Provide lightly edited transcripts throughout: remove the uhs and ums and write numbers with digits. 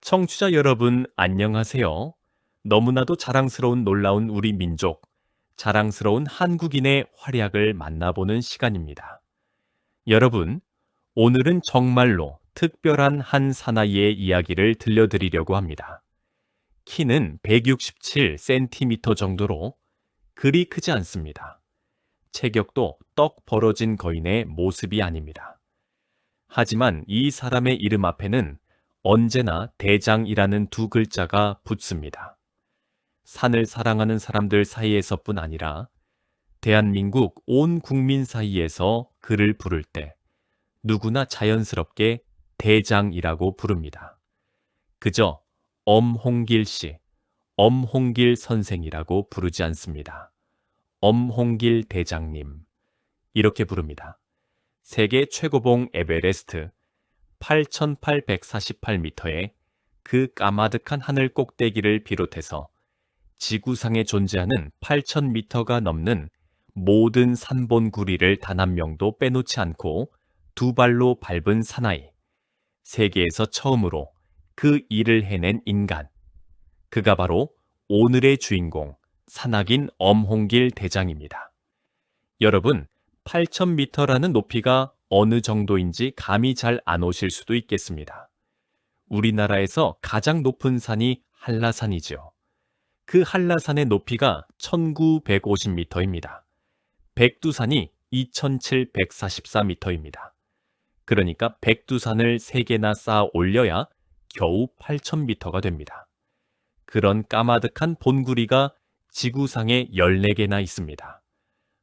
청취자 여러분, 안녕하세요. 너무나도 자랑스러운 놀라운 우리 민족, 자랑스러운 한국인의 활약을 만나보는 시간입니다. 여러분, 오늘은 정말로 특별한 한 사나이의 이야기를 들려드리려고 합니다. 키는 167cm 정도로 그리 크지 않습니다. 체격도 떡 벌어진 거인의 모습이 아닙니다. 하지만 이 사람의 이름 앞에는 언제나 대장이라는 두 글자가 붙습니다. 산을 사랑하는 사람들 사이에서뿐 아니라 대한민국 온 국민 사이에서 그를 부를 때 누구나 자연스럽게 대장이라고 부릅니다. 그저 엄홍길 씨, 엄홍길 선생이라고 부르지 않습니다. 엄홍길 대장님, 이렇게 부릅니다. 세계 최고봉 에베레스트 8,848m의 그 까마득한 하늘 꼭대기를 비롯해서 지구상에 존재하는 8,000m가 넘는 모든 산본구리를 단 한 명도 빼놓지 않고 두 발로 밟은 사나이, 세계에서 처음으로 그 일을 해낸 인간, 그가 바로 오늘의 주인공 산악인 엄홍길 대장입니다. 여러분, 8,000m라는 높이가 어느 정도인지 감이 잘 안 오실 수도 있겠습니다. 우리나라에서 가장 높은 산이 한라산이죠. 그 한라산의 높이가 1,950m입니다. 백두산이 2,744m입니다. 그러니까 백두산을 3개나 쌓아 올려야 겨우 8,000m가 됩니다. 그런 까마득한 본구리가 지구상에 14개나 있습니다.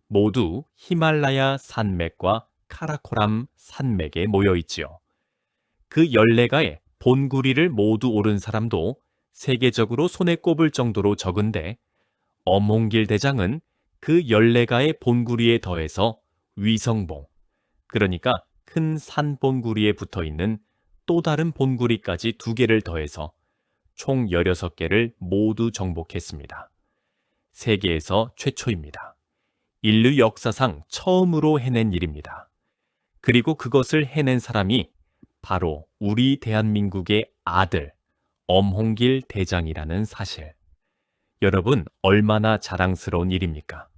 모두 히말라야 산맥과 카라코람 산맥에 모여 있지요. 그 14가의 본구리를 모두 오른 사람도 세계적으로 손에 꼽을 정도로 적은데 엄홍길 대장은 그 14가의 본구리에 더해서 위성봉, 그러니까 큰 산 본구리에 붙어 있는 또 다른 본구리까지 2개를 더해서 총 16개를 모두 정복했습니다. 세계에서 최초입니다. 인류 역사상 처음으로 해낸 일입니다. 그리고 그것을 해낸 사람이 바로 우리 대한민국의 아들, 엄홍길 대장이라는 사실. 여러분, 얼마나 자랑스러운 일입니까?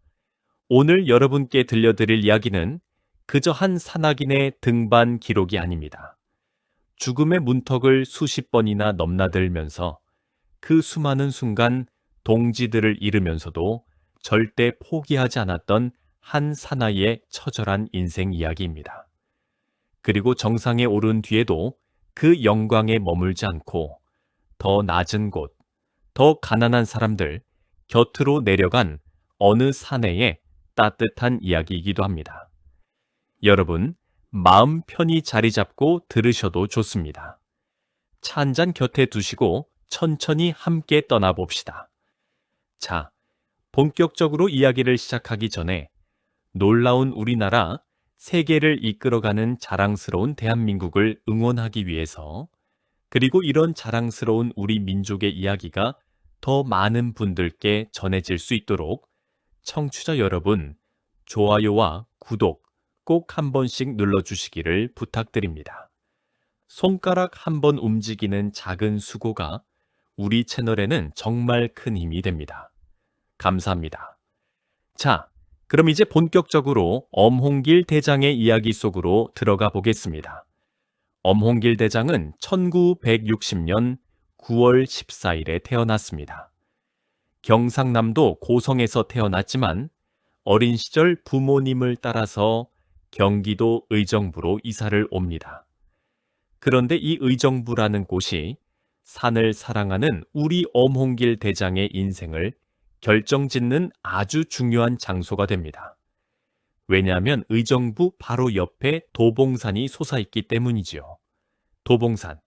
오늘 여러분께 들려드릴 이야기는 그저 한 산악인의 등반 기록이 아닙니다. 죽음의 문턱을 수십 번이나 넘나들면서 그 수많은 순간 동지들을 잃으면서도 절대 포기하지 않았던 한 사나이의 처절한 인생 이야기입니다. 그리고 정상에 오른 뒤에도 그 영광에 머물지 않고 더 낮은 곳, 더 가난한 사람들 곁으로 내려간 어느 사내의 따뜻한 이야기이기도 합니다. 여러분, 마음 편히 자리 잡고 들으셔도 좋습니다. 차 한 잔 곁에 두시고 천천히 함께 떠나봅시다. 자, 본격적으로 이야기를 시작하기 전에 놀라운 우리나라, 세계를 이끌어가는 자랑스러운 대한민국을 응원하기 위해서, 그리고 이런 자랑스러운 우리 민족의 이야기가 더 많은 분들께 전해질 수 있도록 청취자 여러분, 좋아요와 구독 꼭 한 번씩 눌러주시기를 부탁드립니다. 손가락 한 번 움직이는 작은 수고가 우리 채널에는 정말 큰 힘이 됩니다. 감사합니다. 자, 그럼 이제 본격적으로 엄홍길 대장의 이야기 속으로 들어가 보겠습니다. 엄홍길 대장은 1960년 9월 14일에 태어났습니다. 경상남도 고성에서 태어났지만 어린 시절 부모님을 따라서 경기도 의정부로 이사를 옵니다. 그런데 이 의정부라는 곳이 산을 사랑하는 우리 엄홍길 대장의 인생을 결정짓는 아주 중요한 장소가 됩니다. 왜냐하면 의정부 바로 옆에 도봉산이 솟아있기 때문이지요. 도봉산.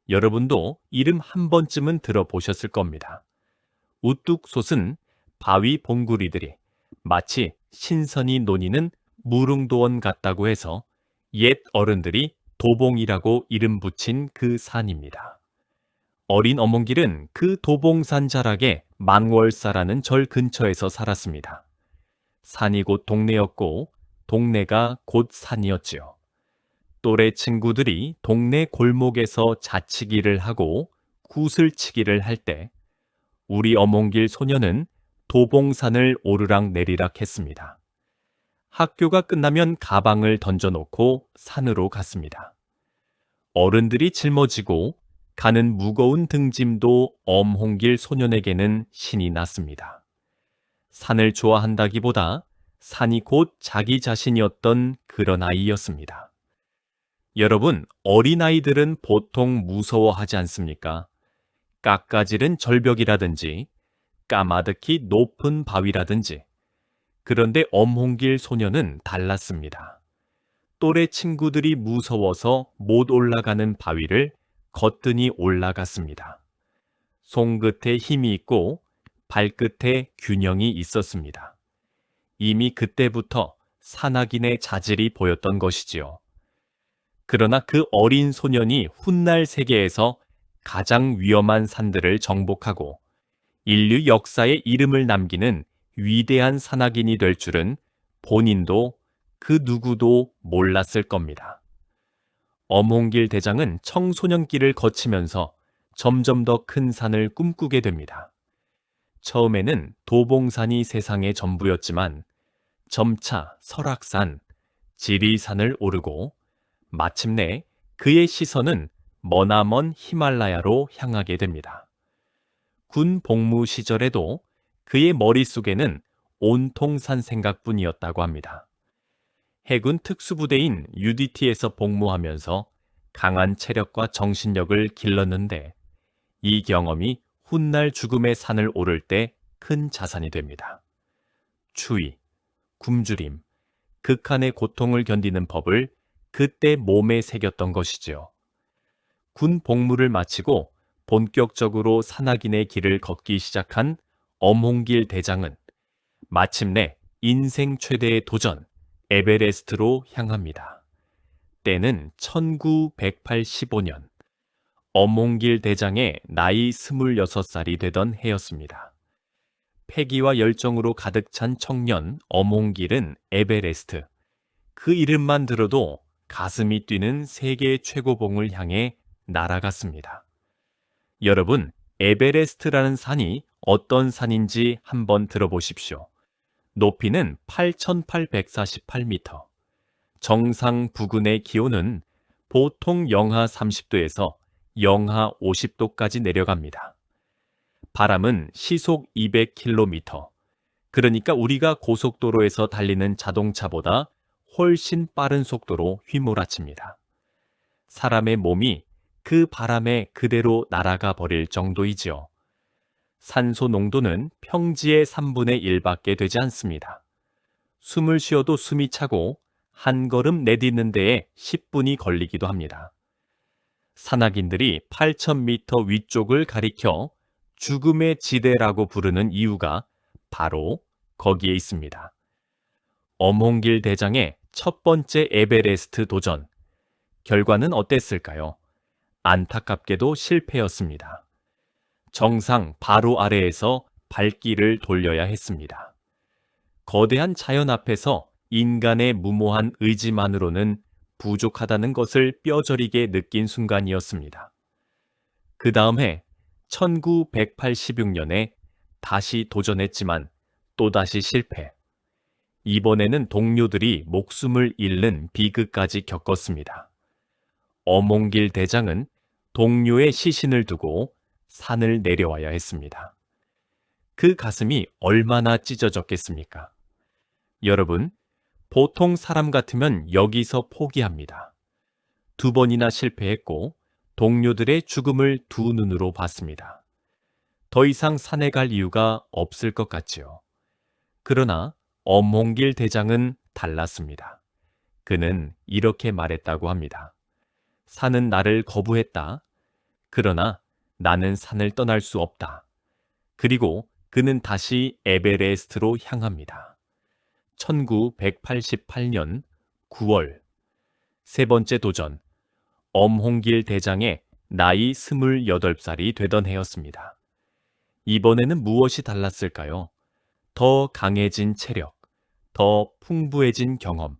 여러분도 이름 한 번쯤은 들어보셨을 겁니다. 우뚝 솟은 바위 봉구리들이 마치 신선이 논이는 무릉도원 같다고 해서 옛 어른들이 도봉이라고 이름 붙인 그 산입니다. 어린 어몽길은 그 도봉산 자락에 만월사라는 절 근처에서 살았습니다. 산이 곧 동네였고 동네가 곧 산이었지요. 또래 친구들이 동네 골목에서 자치기를 하고 구슬치기를 할 때 우리 어몽길 소녀는 도봉산을 오르락 내리락 했습니다. 학교가 끝나면 가방을 던져놓고 산으로 갔습니다. 어른들이 짊어지고 가는 무거운 등짐도 엄홍길 소년에게는 신이 났습니다. 산을 좋아한다기보다 산이 곧 자기 자신이었던 그런 아이였습니다. 여러분, 어린아이들은 보통 무서워하지 않습니까? 깎아지른 절벽이라든지 까마득히 높은 바위라든지. 그런데 엄홍길 소녀는 달랐습니다. 또래 친구들이 무서워서 못 올라가는 바위를 거뜬히 올라갔습니다. 손끝에 힘이 있고 발끝에 균형이 있었습니다. 이미 그때부터 산악인의 자질이 보였던 것이지요. 그러나 그 어린 소년이 훗날 세계에서 가장 위험한 산들을 정복하고 인류 역사에 이름을 남기는 위대한 산악인이 될 줄은 본인도 그 누구도 몰랐을 겁니다. 엄홍길 대장은 청소년기를 거치면서 점점 더 큰 산을 꿈꾸게 됩니다. 처음에는 도봉산이 세상의 전부였지만 점차 설악산, 지리산을 오르고 마침내 그의 시선은 머나먼 히말라야로 향하게 됩니다. 군 복무 시절에도 그의 머릿속에는 온통 산 생각뿐이었다고 합니다. 해군 특수부대인 UDT에서 복무하면서 강한 체력과 정신력을 길렀는데 이 경험이 훗날 죽음의 산을 오를 때 큰 자산이 됩니다. 추위, 굶주림, 극한의 고통을 견디는 법을 그때 몸에 새겼던 것이지요. 군 복무를 마치고 본격적으로 산악인의 길을 걷기 시작한 엄홍길 대장은 마침내 인생 최대의 도전, 에베레스트로 향합니다. 때는 1985년, 엄홍길 대장의 나이 26살이 되던 해였습니다. 패기와 열정으로 가득 찬 청년 엄홍길은 에베레스트, 그 이름만 들어도 가슴이 뛰는 세계 최고봉을 향해 날아갔습니다. 여러분, 에베레스트라는 산이 어떤 산인지 한번 들어보십시오. 높이는 8,848m. 정상 부근의 기온은 보통 영하 30도에서 영하 50도까지 내려갑니다. 바람은 시속 200km. 그러니까 우리가 고속도로에서 달리는 자동차보다 훨씬 빠른 속도로 휘몰아칩니다. 사람의 몸이 그 바람에 그대로 날아가 버릴 정도이지요. 산소 농도는 평지의 3분의 1밖에 되지 않습니다. 숨을 쉬어도 숨이 차고 한 걸음 내딛는 데에 10분이 걸리기도 합니다. 산악인들이 8,000m 위쪽을 가리켜 죽음의 지대라고 부르는 이유가 바로 거기에 있습니다. 엄홍길 대장의 첫 번째 에베레스트 도전. 결과는 어땠을까요? 안타깝게도 실패였습니다. 정상 바로 아래에서 발길을 돌려야 했습니다. 거대한 자연 앞에서 인간의 무모한 의지만으로는 부족하다는 것을 뼈저리게 느낀 순간이었습니다. 그 다음 해 1986년에 다시 도전했지만 또다시 실패. 이번에는 동료들이 목숨을 잃는 비극까지 겪었습니다. 엄홍길 대장은 동료의 시신을 두고 산을 내려와야 했습니다. 그 가슴이 얼마나 찢어졌겠습니까? 여러분, 보통 사람 같으면 여기서 포기합니다. 2번이나 실패했고 동료들의 죽음을 두 눈으로 봤습니다. 더 이상 산에 갈 이유가 없을 것 같지요. 그러나 엄홍길 대장은 달랐습니다. 그는 이렇게 말했다고 합니다. 산은 나를 거부했다. 그러나 나는 산을 떠날 수 없다. 그리고 그는 다시 에베레스트로 향합니다. 1988년 9월 세 번째 도전, 엄홍길 대장의 나이 28살이 되던 해였습니다. 이번에는 무엇이 달랐을까요? 더 강해진 체력, 더 풍부해진 경험,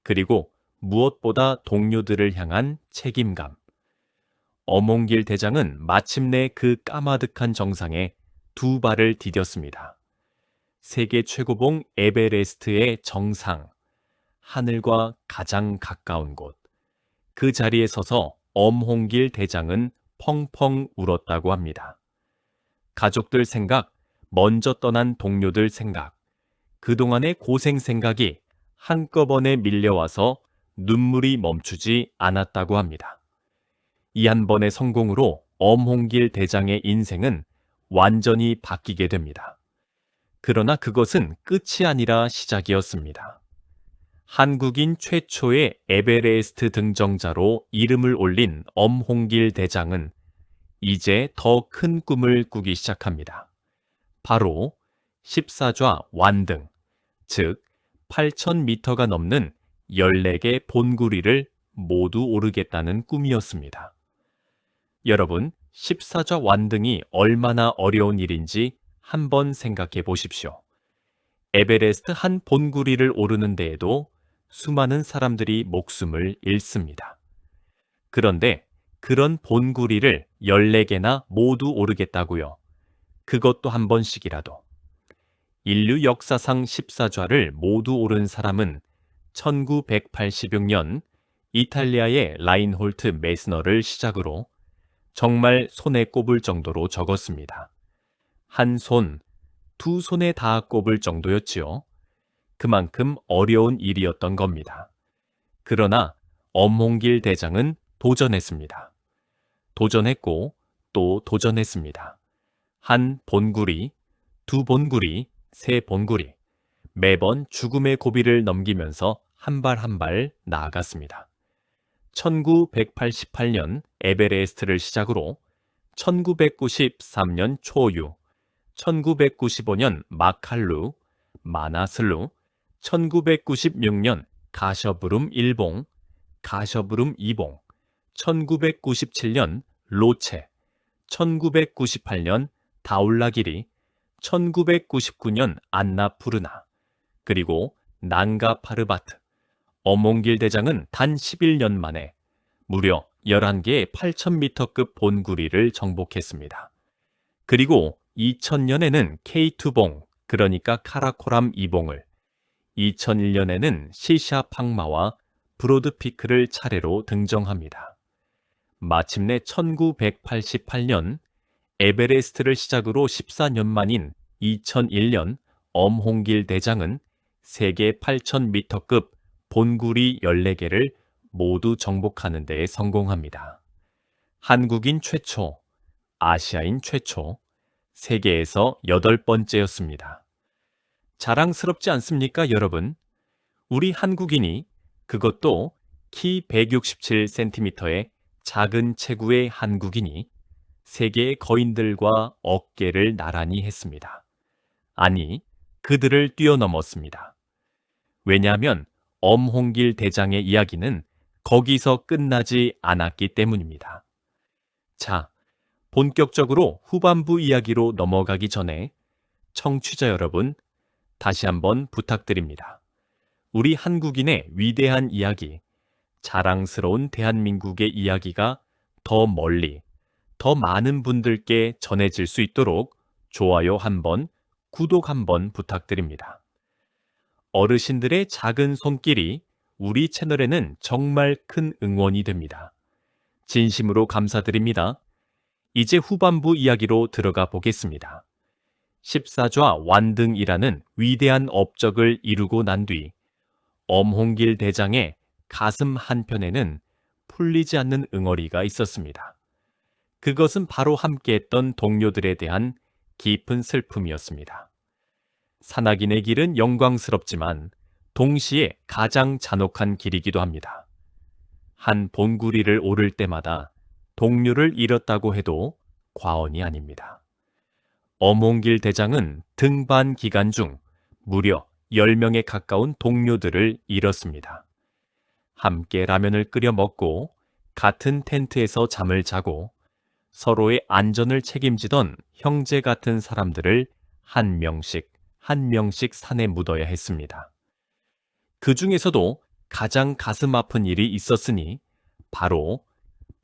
그리고 무엇보다 동료들을 향한 책임감. 엄홍길 대장은 마침내 그 까마득한 정상에 두 발을 디뎠습니다. 세계 최고봉 에베레스트의 정상, 하늘과 가장 가까운 곳. 그 자리에 서서 엄홍길 대장은 펑펑 울었다고 합니다. 가족들 생각, 먼저 떠난 동료들 생각, 그동안의 고생 생각이 한꺼번에 밀려와서 눈물이 멈추지 않았다고 합니다. 이 한 번의 성공으로 엄홍길 대장의 인생은 완전히 바뀌게 됩니다. 그러나 그것은 끝이 아니라 시작이었습니다. 한국인 최초의 에베레스트 등정자로 이름을 올린 엄홍길 대장은 이제 더 큰 꿈을 꾸기 시작합니다. 바로 14좌 완등, 즉 8,000m가 넘는 14개 본구리를 모두 오르겠다는 꿈이었습니다. 여러분, 14좌 완등이 얼마나 어려운 일인지 한번 생각해 보십시오. 에베레스트 한 본구리를 오르는 데에도 수많은 사람들이 목숨을 잃습니다. 그런데 그런 본구리를 14개나 모두 오르겠다고요. 그것도 한 번씩이라도. 인류 역사상 14좌를 모두 오른 사람은 1986년 이탈리아의 라인홀트 메스너를 시작으로 정말 손에 꼽을 정도로 적었습니다. 한 손, 두 손에 다 꼽을 정도였지요. 그만큼 어려운 일이었던 겁니다. 그러나 엄홍길 대장은 도전했습니다. 도전했고 또 도전했습니다. 한 본구리, 두 본구리, 세 본구리, 매번 죽음의 고비를 넘기면서 한 발 한 발 나아갔습니다. 1988년 에베레스트를 시작으로 1993년 초유, 1995년 마칼루, 마나슬루, 1996년 가셔브룸 1봉, 가셔브룸 2봉, 1997년 로체, 1998년 다울라기리, 1999년 안나푸르나, 그리고 난가 파르바트, 엄홍길 대장은 단 11년 만에 무려 11개의 8,000m급 본구리를 정복했습니다. 그리고 2000년에는 K2봉, 그러니까 카라코람 2봉을, 2001년에는 시샤 팡마와 브로드피크를 차례로 등정합니다. 마침내 1988년 에베레스트를 시작으로 14년 만인 2001년 엄홍길 대장은 세계 8,000m급 본구리 14개를 모두 정복하는 데 성공합니다. 한국인 최초, 아시아인 최초, 세계에서 8번째였습니다. 자랑스럽지 않습니까, 여러분? 우리 한국인이, 그것도 키 167cm의 작은 체구의 한국인이 세계의 거인들과 어깨를 나란히 했습니다. 아니, 그들을 뛰어넘었습니다. 왜냐하면 엄홍길 대장의 이야기는 거기서 끝나지 않았기 때문입니다. 자, 본격적으로 후반부 이야기로 넘어가기 전에 청취자 여러분, 다시 한번 부탁드립니다. 우리 한국인의 위대한 이야기, 자랑스러운 대한민국의 이야기가 더 멀리, 더 많은 분들께 전해질 수 있도록 좋아요 한번, 구독 한번 부탁드립니다. 어르신들의 작은 손길이 우리 채널에는 정말 큰 응원이 됩니다. 진심으로 감사드립니다. 이제 후반부 이야기로 들어가 보겠습니다. 14좌 완등이라는 위대한 업적을 이루고 난 뒤 엄홍길 대장의 가슴 한편에는 풀리지 않는 응어리가 있었습니다. 그것은 바로 함께했던 동료들에 대한 깊은 슬픔이었습니다. 산악인의 길은 영광스럽지만 동시에 가장 잔혹한 길이기도 합니다. 한 본구리를 오를 때마다 동료를 잃었다고 해도 과언이 아닙니다. 엄홍길 대장은 등반 기간 중 무려 10명에 가까운 동료들을 잃었습니다. 함께 라면을 끓여 먹고 같은 텐트에서 잠을 자고 서로의 안전을 책임지던 형제 같은 사람들을 한 명씩 산에 묻어야 했습니다. 그 중에서도 가장 가슴 아픈 일이 있었으니 바로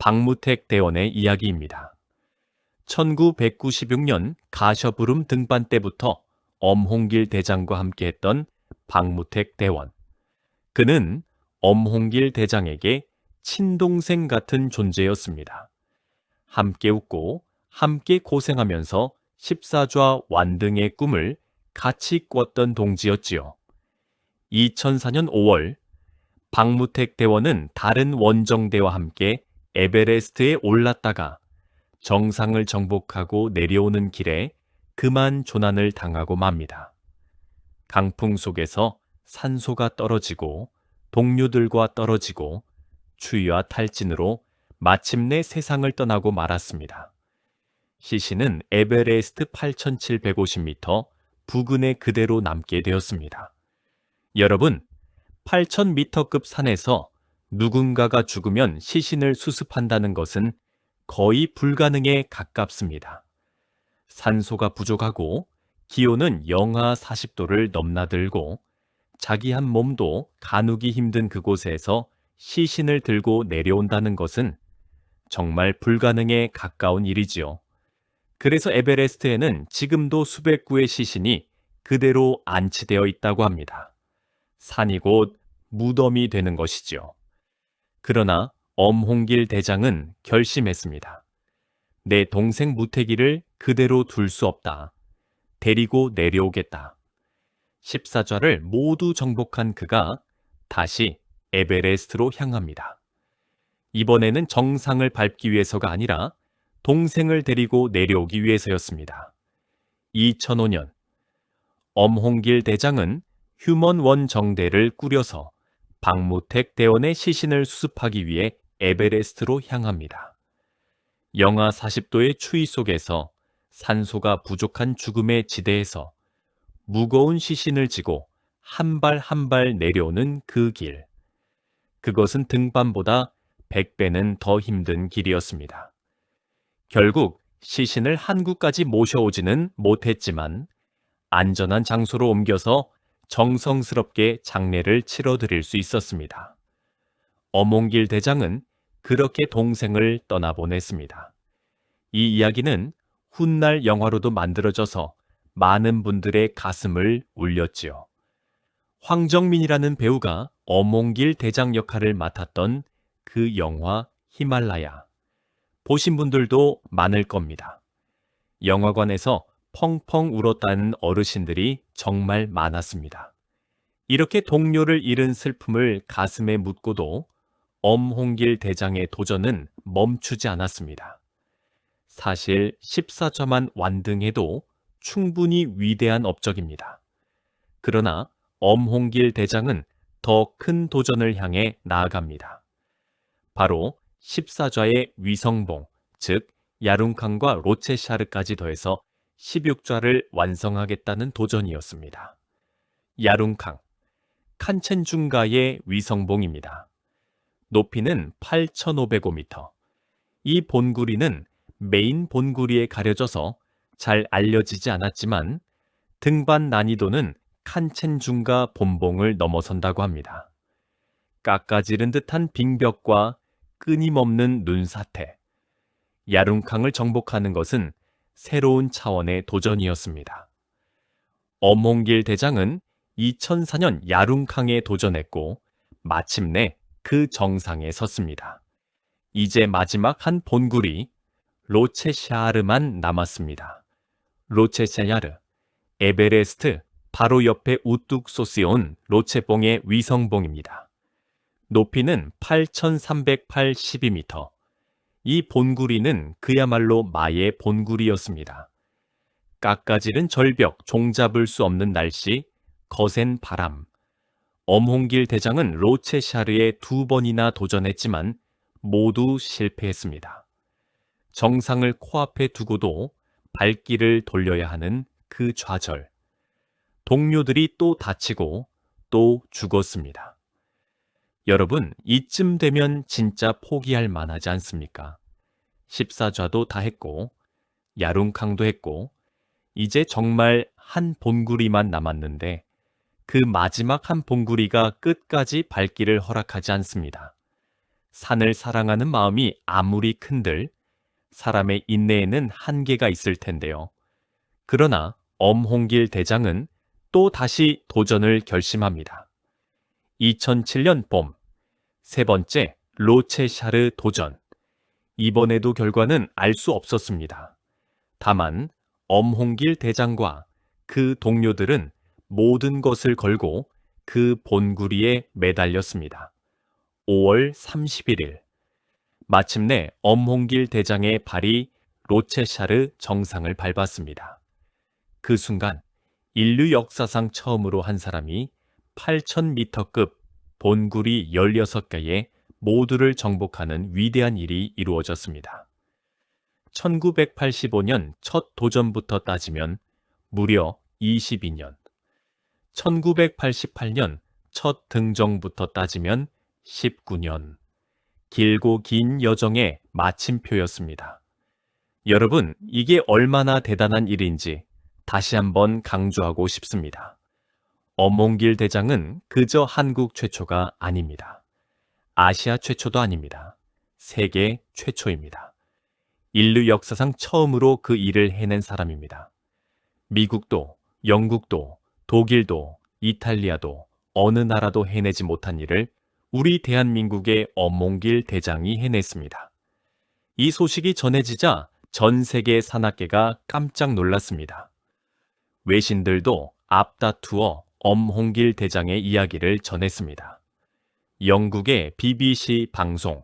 박무택 대원의 이야기입니다. 1996년 가셔부름 등반 때부터 엄홍길 대장과 함께했던 박무택 대원. 그는 엄홍길 대장에게 친동생 같은 존재였습니다. 함께 웃고 함께 고생하면서 십사좌 완등의 꿈을 같이 꿨던 동지였지요. 2004년 5월 박무택 대원은 다른 원정대와 함께 에베레스트에 올랐다가 정상을 정복하고 내려오는 길에 그만 조난을 당하고 맙니다. 강풍 속에서 산소가 떨어지고 동료들과 떨어지고 추위와 탈진으로 마침내 세상을 떠나고 말았습니다. 시신은 에베레스트 8,750m 부근에 그대로 남게 되었습니다. 여러분, 8,000m급 산에서 누군가가 죽으면 시신을 수습한다는 것은 거의 불가능에 가깝습니다. 산소가 부족하고 기온은 영하 40도를 넘나들고 자기 한 몸도 가누기 힘든 그곳에서 시신을 들고 내려온다는 것은 정말 불가능에 가까운 일이지요. 그래서 에베레스트에는 지금도 수백 구의 시신이 그대로 안치되어 있다고 합니다. 산이 곧 무덤이 되는 것이지요. 그러나 엄홍길 대장은 결심했습니다. 내 동생 무태기를 그대로 둘 수 없다. 데리고 내려오겠다. 14좌를 모두 정복한 그가 다시 에베레스트로 향합니다. 이번에는 정상을 밟기 위해서가 아니라 동생을 데리고 내려오기 위해서였습니다. 2005년 엄홍길 대장은 휴먼 정대를 꾸려서 박무택 대원의 시신을 수습하기 위해 에베레스트로 향합니다. 영하 40도의 추위 속에서 산소가 부족한 죽음의 지대에서 무거운 시신을 지고 한 발 한 발 내려오는 그 길. 그것은 등반보다 100배는 더 힘든 길이었습니다. 결국 시신을 한국까지 모셔오지는 못했지만 안전한 장소로 옮겨서 정성스럽게 장례를 치러드릴 수 있었습니다. 엄홍길 대장은 그렇게 동생을 떠나보냈습니다. 이 이야기는 훗날 영화로도 만들어져서 많은 분들의 가슴을 울렸지요. 황정민이라는 배우가 엄홍길 대장 역할을 맡았던 그 영화 히말라야. 보신 분들도 많을 겁니다. 영화관에서 펑펑 울었다는 어르신들이 정말 많았습니다. 이렇게 동료를 잃은 슬픔을 가슴에 묻고도 엄홍길 대장의 도전은 멈추지 않았습니다. 사실 14좌만 완등해도 충분히 위대한 업적입니다. 그러나 엄홍길 대장은 더 큰 도전을 향해 나아갑니다. 바로 14좌의 위성봉, 즉 야룬캉과 로체샤르까지 더해서 16좌를 완성하겠다는 도전이었습니다. 야룬캉, 칸첸중가의 위성봉입니다. 높이는 8,505m. 이 본구리는 메인 본구리에 가려져서 잘 알려지지 않았지만 등반 난이도는 칸첸중가 본봉을 넘어선다고 합니다. 깎아지른 듯한 빙벽과 끊임없는 눈사태. 야룬캉을 정복하는 것은 새로운 차원의 도전이었습니다. 엄홍길 대장은 2004년 야룬캉에 도전했고 마침내 그 정상에 섰습니다. 이제 마지막 한 본구리 로체샤르만 남았습니다. 로체샤르, 에베레스트 바로 옆에 우뚝 솟아온 로체봉의 위성봉입니다. 높이는 8,382m. 이 본구리는 그야말로 마의 본구리였습니다. 깎아지른 절벽, 종잡을 수 없는 날씨, 거센 바람. 엄홍길 대장은 로체샤르에 2번이나 도전했지만 모두 실패했습니다. 정상을 코앞에 두고도 발길을 돌려야 하는 그 좌절. 동료들이 또 다치고 또 죽었습니다. 여러분, 이쯤 되면 진짜 포기할 만하지 않습니까? 14좌도 다 했고 야룬캉도 했고 이제 정말 한 본구리만 남았는데 그 마지막 한 본구리가 끝까지 발길을 허락하지 않습니다. 산을 사랑하는 마음이 아무리 큰들 사람의 인내에는 한계가 있을 텐데요. 그러나 엄홍길 대장은 또 다시 도전을 결심합니다. 2007년 봄, 세 번째 로체샤르 도전. 이번에도 결과는 알 수 없었습니다. 다만 엄홍길 대장과 그 동료들은 모든 것을 걸고 그 본구리에 매달렸습니다. 5월 31일. 마침내 엄홍길 대장의 발이 로체샤르 정상을 밟았습니다. 그 순간 인류 역사상 처음으로 한 사람이 8,000m급 본구리 16개의 모두를 정복하는 위대한 일이 이루어졌습니다. 1985년 첫 도전부터 따지면 무려 22년, 1988년 첫 등정부터 따지면 19년, 길고 긴 여정의 마침표였습니다. 여러분, 이게 얼마나 대단한 일인지 다시 한번 강조하고 싶습니다. 엄홍길 대장은 그저 한국 최초가 아닙니다. 아시아 최초도 아닙니다. 세계 최초입니다. 인류 역사상 처음으로 그 일을 해낸 사람입니다. 미국도, 영국도, 독일도, 이탈리아도 어느 나라도 해내지 못한 일을 우리 대한민국의 엄홍길 대장이 해냈습니다. 이 소식이 전해지자 전 세계 산악계가 깜짝 놀랐습니다. 외신들도 앞다투어 엄홍길 대장의 이야기를 전했습니다. 영국의 BBC 방송,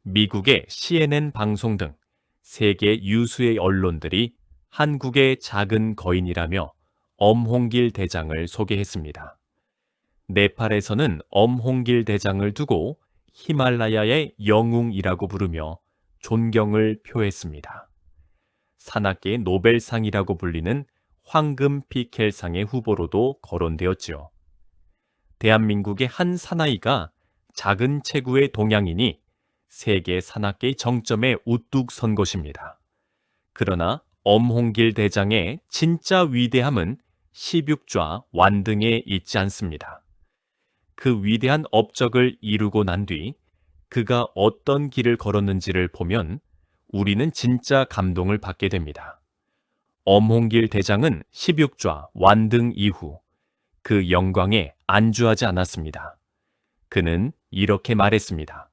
미국의 CNN 방송 등 세계 유수의 언론들이 한국의 작은 거인이라며 엄홍길 대장을 소개했습니다. 네팔에서는 엄홍길 대장을 두고 히말라야의 영웅이라고 부르며 존경을 표했습니다. 산악계의 노벨상이라고 불리는 황금 피켈상의 후보로도 거론되었지요. 대한민국의 한 사나이가 작은 체구의 동양인이 세계 산악계의 정점에 우뚝 선 것입니다. 그러나 엄홍길 대장의 진짜 위대함은 16좌 완등에 있지 않습니다. 그 위대한 업적을 이루고 난 뒤 그가 어떤 길을 걸었는지를 보면 우리는 진짜 감동을 받게 됩니다. 엄홍길 대장은 16좌 완등 이후 그 영광에 안주하지 않았습니다. 그는 이렇게 말했습니다.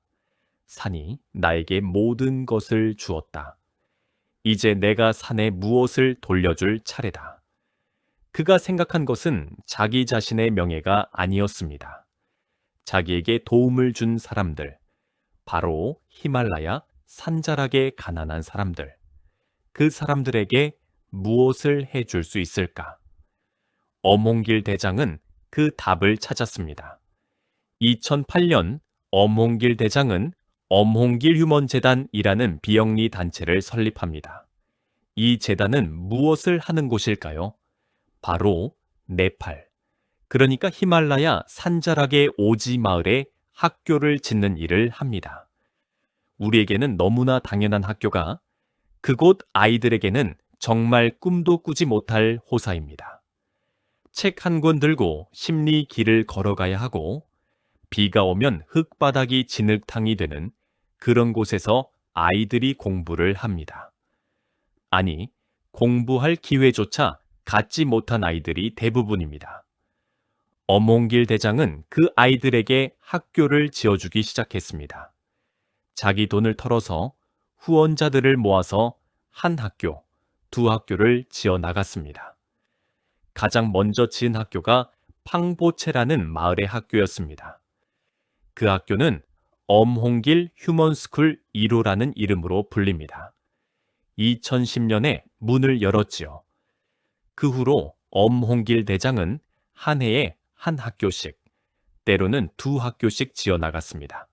산이 나에게 모든 것을 주었다. 이제 내가 산에 무엇을 돌려줄 차례다. 그가 생각한 것은 자기 자신의 명예가 아니었습니다. 자기에게 도움을 준 사람들, 바로 히말라야 산자락의 가난한 사람들, 그 사람들에게 무엇을 해줄 수 있을까? 엄홍길 대장은 그 답을 찾았습니다. 2008년 엄홍길 대장은 엄홍길 휴먼재단이라는 비영리 단체를 설립합니다. 이 재단은 무엇을 하는 곳일까요? 바로 네팔, 그러니까 히말라야 산자락의 오지 마을에 학교를 짓는 일을 합니다. 우리에게는 너무나 당연한 학교가 그곳 아이들에게는 정말 꿈도 꾸지 못할 호사입니다. 책 한 권 들고 심리 길을 걸어가야 하고 비가 오면 흙바닥이 진흙탕이 되는 그런 곳에서 아이들이 공부를 합니다. 아니, 공부할 기회조차 갖지 못한 아이들이 대부분입니다. 엄홍길 대장은 그 아이들에게 학교를 지어주기 시작했습니다. 자기 돈을 털어서 후원자들을 모아서 한 학교, 두 학교를 지어 나갔습니다. 가장 먼저 지은 학교가 팡보체라는 마을의 학교였습니다. 그 학교는 엄홍길 휴먼스쿨 1호라는 이름으로 불립니다. 2010년에 문을 열었지요. 그 후로 엄홍길 대장은 한 해에 한 학교씩, 때로는 두 학교씩 지어 나갔습니다.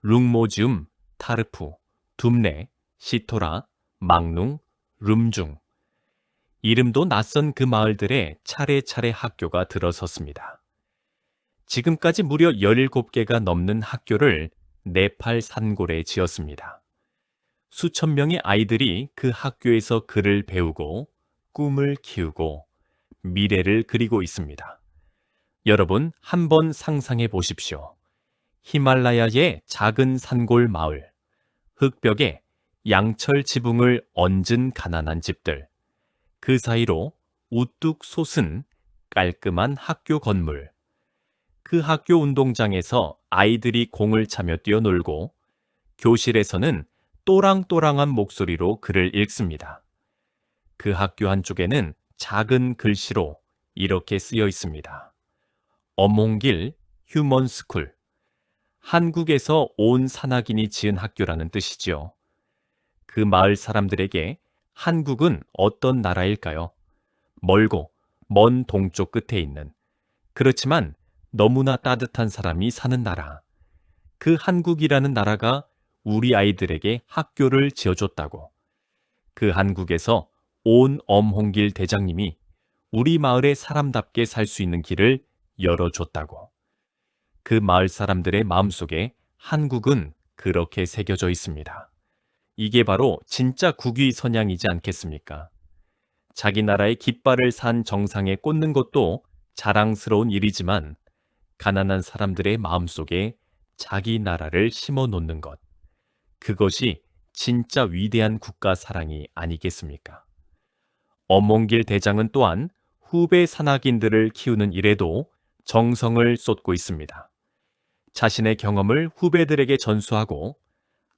룽모지움, 타르푸, 둠레, 시토라, 망룽, 룸중. 이름도 낯선 그 마을들에 차례차례 학교가 들어섰습니다. 지금까지 무려 17개가 넘는 학교를 네팔 산골에 지었습니다. 수천 명의 아이들이 그 학교에서 글을 배우고 꿈을 키우고 미래를 그리고 있습니다. 여러분, 한번 상상해 보십시오. 히말라야의 작은 산골 마을, 흙벽에 양철 지붕을 얹은 가난한 집들, 그 사이로 우뚝 솟은 깔끔한 학교 건물, 그 학교 운동장에서 아이들이 공을 차며 뛰어놀고 교실에서는 또랑또랑한 목소리로 글을 읽습니다. 그 학교 한쪽에는 작은 글씨로 이렇게 쓰여 있습니다. 엄홍길 휴먼스쿨, 한국에서 온 산악인이 지은 학교라는 뜻이지요. 그 마을 사람들에게 한국은 어떤 나라일까요? 멀고 먼 동쪽 끝에 있는, 그렇지만 너무나 따뜻한 사람이 사는 나라. 그 한국이라는 나라가 우리 아이들에게 학교를 지어줬다고. 그 한국에서 온 엄홍길 대장님이 우리 마을의 사람답게 살 수 있는 길을 열어줬다고. 그 마을 사람들의 마음속에 한국은 그렇게 새겨져 있습니다. 이게 바로 진짜 국위선양이지 않겠습니까? 자기 나라의 깃발을 산 정상에 꽂는 것도 자랑스러운 일이지만 가난한 사람들의 마음속에 자기 나라를 심어 놓는 것, 그것이 진짜 위대한 국가 사랑이 아니겠습니까? 엄몽길 대장은 또한 후배 산악인들을 키우는 일에도 정성을 쏟고 있습니다. 자신의 경험을 후배들에게 전수하고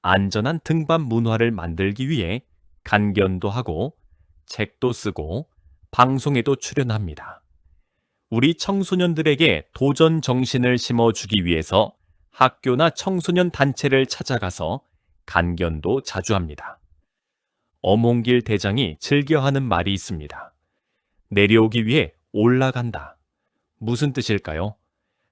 안전한 등반 문화를 만들기 위해 간견도 하고 책도 쓰고 방송에도 출연합니다. 우리 청소년들에게 도전 정신을 심어주기 위해서 학교나 청소년 단체를 찾아가서 간견도 자주 합니다. 엄홍길 대장이 즐겨하는 말이 있습니다. 내려오기 위해 올라간다. 무슨 뜻일까요?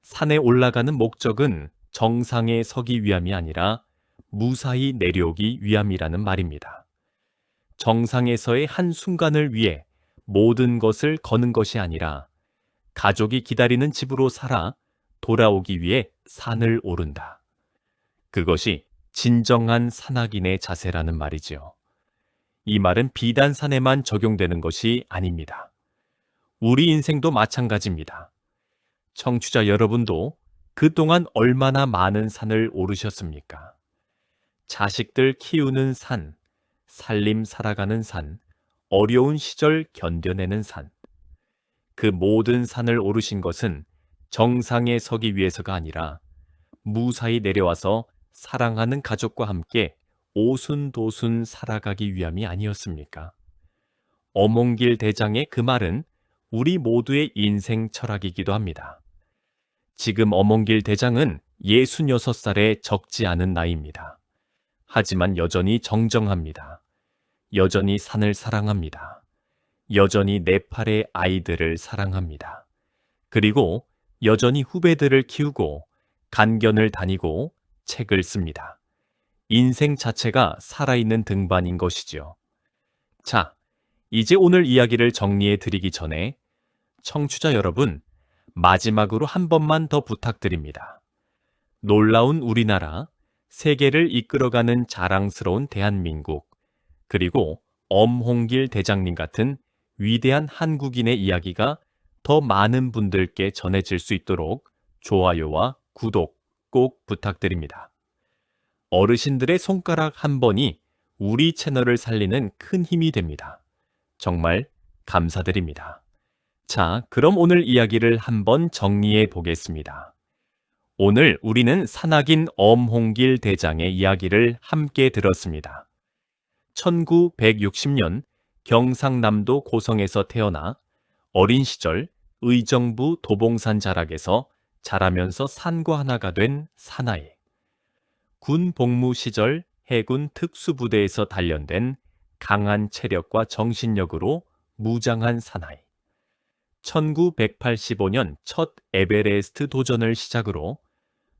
산에 올라가는 목적은 정상에 서기 위함이 아니라 무사히 내려오기 위함이라는 말입니다. 정상에서의 한순간을 위해 모든 것을 거는 것이 아니라 가족이 기다리는 집으로 살아 돌아오기 위해 산을 오른다. 그것이 진정한 산악인의 자세라는 말이지요. 이 말은 비단 산에만 적용되는 것이 아닙니다. 우리 인생도 마찬가지입니다. 청취자 여러분도 그동안 얼마나 많은 산을 오르셨습니까? 자식들 키우는 산, 살림 살아가는 산, 어려운 시절 견뎌내는 산. 그 모든 산을 오르신 것은 정상에 서기 위해서가 아니라 무사히 내려와서 사랑하는 가족과 함께 오순도순 살아가기 위함이 아니었습니까? 엄홍길 대장의 그 말은 우리 모두의 인생 철학이기도 합니다. 지금 엄홍길 대장은 66살에 적지 않은 나이입니다. 하지만 여전히 정정합니다. 여전히 산을 사랑합니다. 여전히 네팔의 아이들을 사랑합니다. 그리고 여전히 후배들을 키우고 간견을 다니고 책을 씁니다. 인생 자체가 살아있는 등반인 것이지요. 자, 이제 오늘 이야기를 정리해 드리기 전에 청취자 여러분, 마지막으로 한 번만 더 부탁드립니다. 놀라운 우리나라, 세계를 이끌어가는 자랑스러운 대한민국, 그리고 엄홍길 대장님 같은 위대한 한국인의 이야기가 더 많은 분들께 전해질 수 있도록 좋아요와 구독 꼭 부탁드립니다. 어르신들의 손가락 한 번이 우리 채널을 살리는 큰 힘이 됩니다. 정말 감사드립니다. 자, 그럼 오늘 이야기를 한번 정리해 보겠습니다. 오늘 우리는 산악인 엄홍길 대장의 이야기를 함께 들었습니다. 1960년 경상남도 고성에서 태어나 어린 시절 의정부 도봉산 자락에서 자라면서 산과 하나가 된 사나이. 군 복무 시절 해군 특수부대에서 단련된 강한 체력과 정신력으로 무장한 사나이. 1985년 첫 에베레스트 도전을 시작으로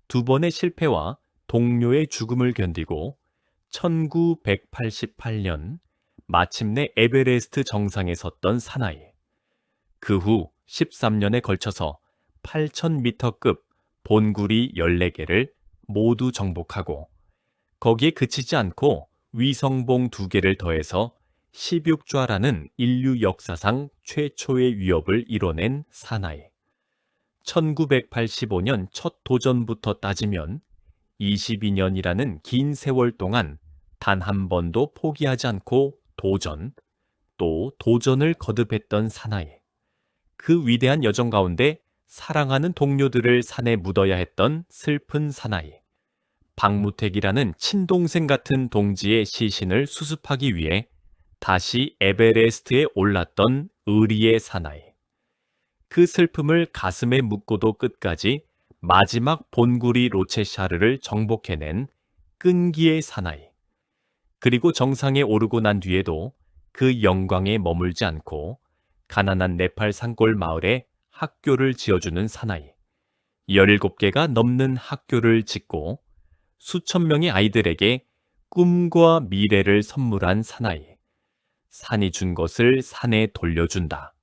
두 번의 실패와 동료의 죽음을 견디고 1988년 마침내 에베레스트 정상에 섰던 사나이. 그 후 13년에 걸쳐서 8,000m급 본구리 14개를 모두 정복하고 거기에 그치지 않고 위성봉 2개를 더해서 16좌라는 인류 역사상 최초의 위협을 이뤄낸 사나이. 1985년 첫 도전부터 따지면 22년이라는 긴 세월 동안 단 한 번도 포기하지 않고 도전, 또 도전을 거듭했던 사나이. 그 위대한 여정 가운데 사랑하는 동료들을 산에 묻어야 했던 슬픈 사나이. 박무택이라는 친동생 같은 동지의 시신을 수습하기 위해 다시 에베레스트에 올랐던 의리의 사나이. 그 슬픔을 가슴에 묻고도 끝까지 마지막 본구리 로체샤르를 정복해낸 끈기의 사나이. 그리고 정상에 오르고 난 뒤에도 그 영광에 머물지 않고 가난한 네팔 산골 마을에 학교를 지어주는 사나이. 17개가 넘는 학교를 짓고 수천 명의 아이들에게 꿈과 미래를 선물한 사나이. 산이 준 것을 산에 돌려준다.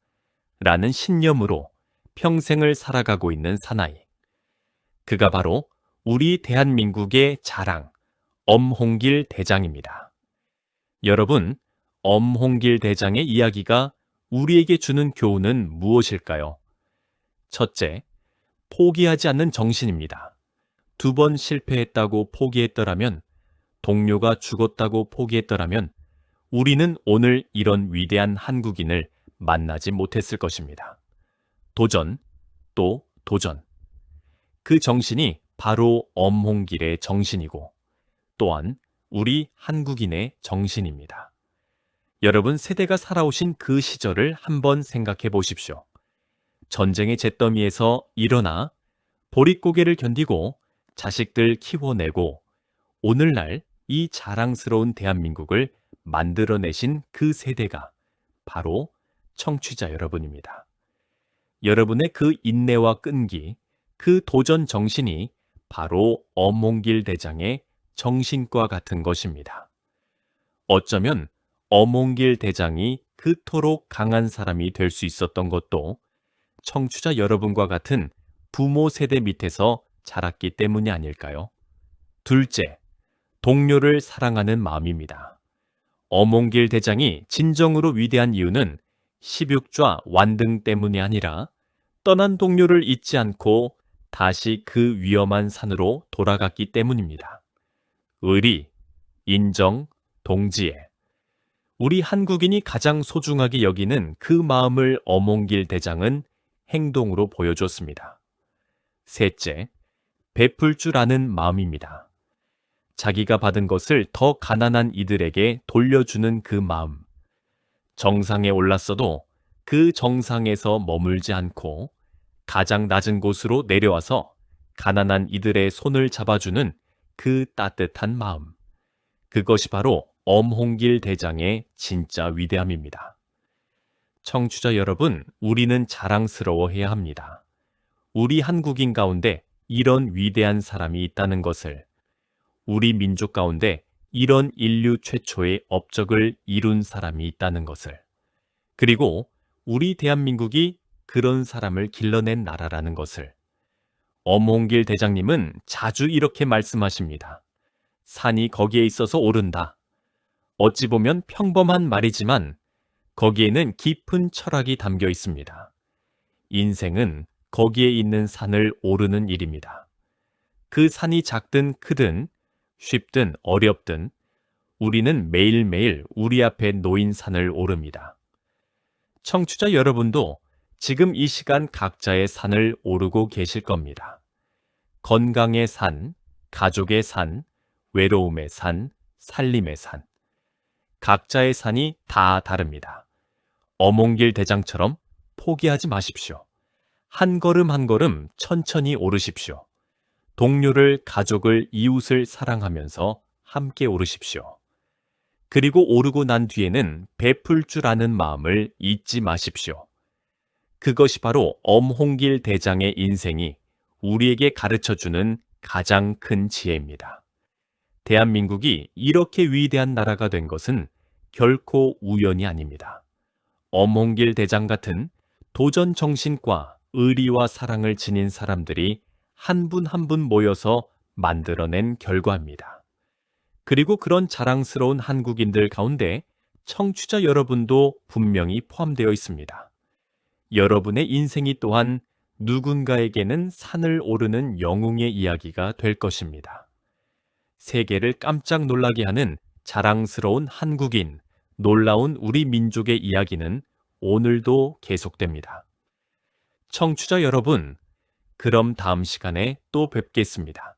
라는 신념으로 평생을 살아가고 있는 사나이. 그가 바로 우리 대한민국의 자랑, 엄홍길 대장입니다. 여러분, 엄홍길 대장의 이야기가 우리에게 주는 교훈은 무엇일까요? 첫째, 포기하지 않는 정신입니다. 2번 실패했다고 포기했더라면, 동료가 죽었다고 포기했더라면, 우리는 오늘 이런 위대한 한국인을 만나지 못했을 것입니다. 도전, 또 도전. 그 정신이 바로 엄홍길의 정신이고, 또한 우리 한국인의 정신입니다. 여러분, 세대가 살아오신 그 시절을 한번 생각해 보십시오. 전쟁의 잿더미에서 일어나 보릿고개를 견디고 자식들 키워내고 오늘날 이 자랑스러운 대한민국을 만들어내신 그 세대가 바로 청취자 여러분입니다. 여러분의 그 인내와 끈기, 그 도전 정신이 바로 엄홍길 대장의 정신과 같은 것입니다. 어쩌면 엄홍길 대장이 그토록 강한 사람이 될 수 있었던 것도 청취자 여러분과 같은 부모 세대 밑에서 자랐기 때문이 아닐까요? 둘째, 동료를 사랑하는 마음입니다. 엄홍길 대장이 진정으로 위대한 이유는 16좌 완등 때문이 아니라 떠난 동료를 잊지 않고 다시 그 위험한 산으로 돌아갔기 때문입니다. 의리, 인정, 동지애. 우리 한국인이 가장 소중하게 여기는 그 마음을 엄홍길 대장은 행동으로 보여줬습니다. 셋째, 베풀 줄 아는 마음입니다. 자기가 받은 것을 더 가난한 이들에게 돌려주는 그 마음. 정상에 올랐어도 그 정상에서 머물지 않고 가장 낮은 곳으로 내려와서 가난한 이들의 손을 잡아주는 그 따뜻한 마음. 그것이 바로 엄홍길 대장의 진짜 위대함입니다. 청취자 여러분, 우리는 자랑스러워해야 합니다. 우리 한국인 가운데 이런 위대한 사람이 있다는 것을, 우리 민족 가운데 이런 인류 최초의 업적을 이룬 사람이 있다는 것을, 그리고 우리 대한민국이 그런 사람을 길러낸 나라라는 것을. 엄홍길 대장님은 자주 이렇게 말씀하십니다. 산이 거기에 있어서 오른다. 어찌 보면 평범한 말이지만 거기에는 깊은 철학이 담겨 있습니다. 인생은 거기에 있는 산을 오르는 일입니다. 그 산이 작든 크든 쉽든 어렵든 우리는 매일매일 우리 앞에 놓인 산을 오릅니다. 청취자 여러분도 지금 이 시간 각자의 산을 오르고 계실 겁니다. 건강의 산, 가족의 산, 외로움의 산, 살림의 산. 각자의 산이 다 다릅니다. 엄홍길 대장처럼 포기하지 마십시오. 한 걸음 한 걸음 천천히 오르십시오. 동료를, 가족을, 이웃을 사랑하면서 함께 오르십시오. 그리고 오르고 난 뒤에는 베풀 줄 아는 마음을 잊지 마십시오. 그것이 바로 엄홍길 대장의 인생이 우리에게 가르쳐주는 가장 큰 지혜입니다. 대한민국이 이렇게 위대한 나라가 된 것은 결코 우연이 아닙니다. 엄홍길 대장 같은 도전 정신과 의리와 사랑을 지닌 사람들이 한 분 한 분 모여서 만들어낸 결과입니다. 그리고 그런 자랑스러운 한국인들 가운데 청취자 여러분도 분명히 포함되어 있습니다. 여러분의 인생이 또한 누군가에게는 산을 오르는 영웅의 이야기가 될 것입니다. 세계를 깜짝 놀라게 하는 자랑스러운 한국인, 놀라운 우리 민족의 이야기는 오늘도 계속됩니다. 청취자 여러분, 그럼 다음 시간에 또 뵙겠습니다.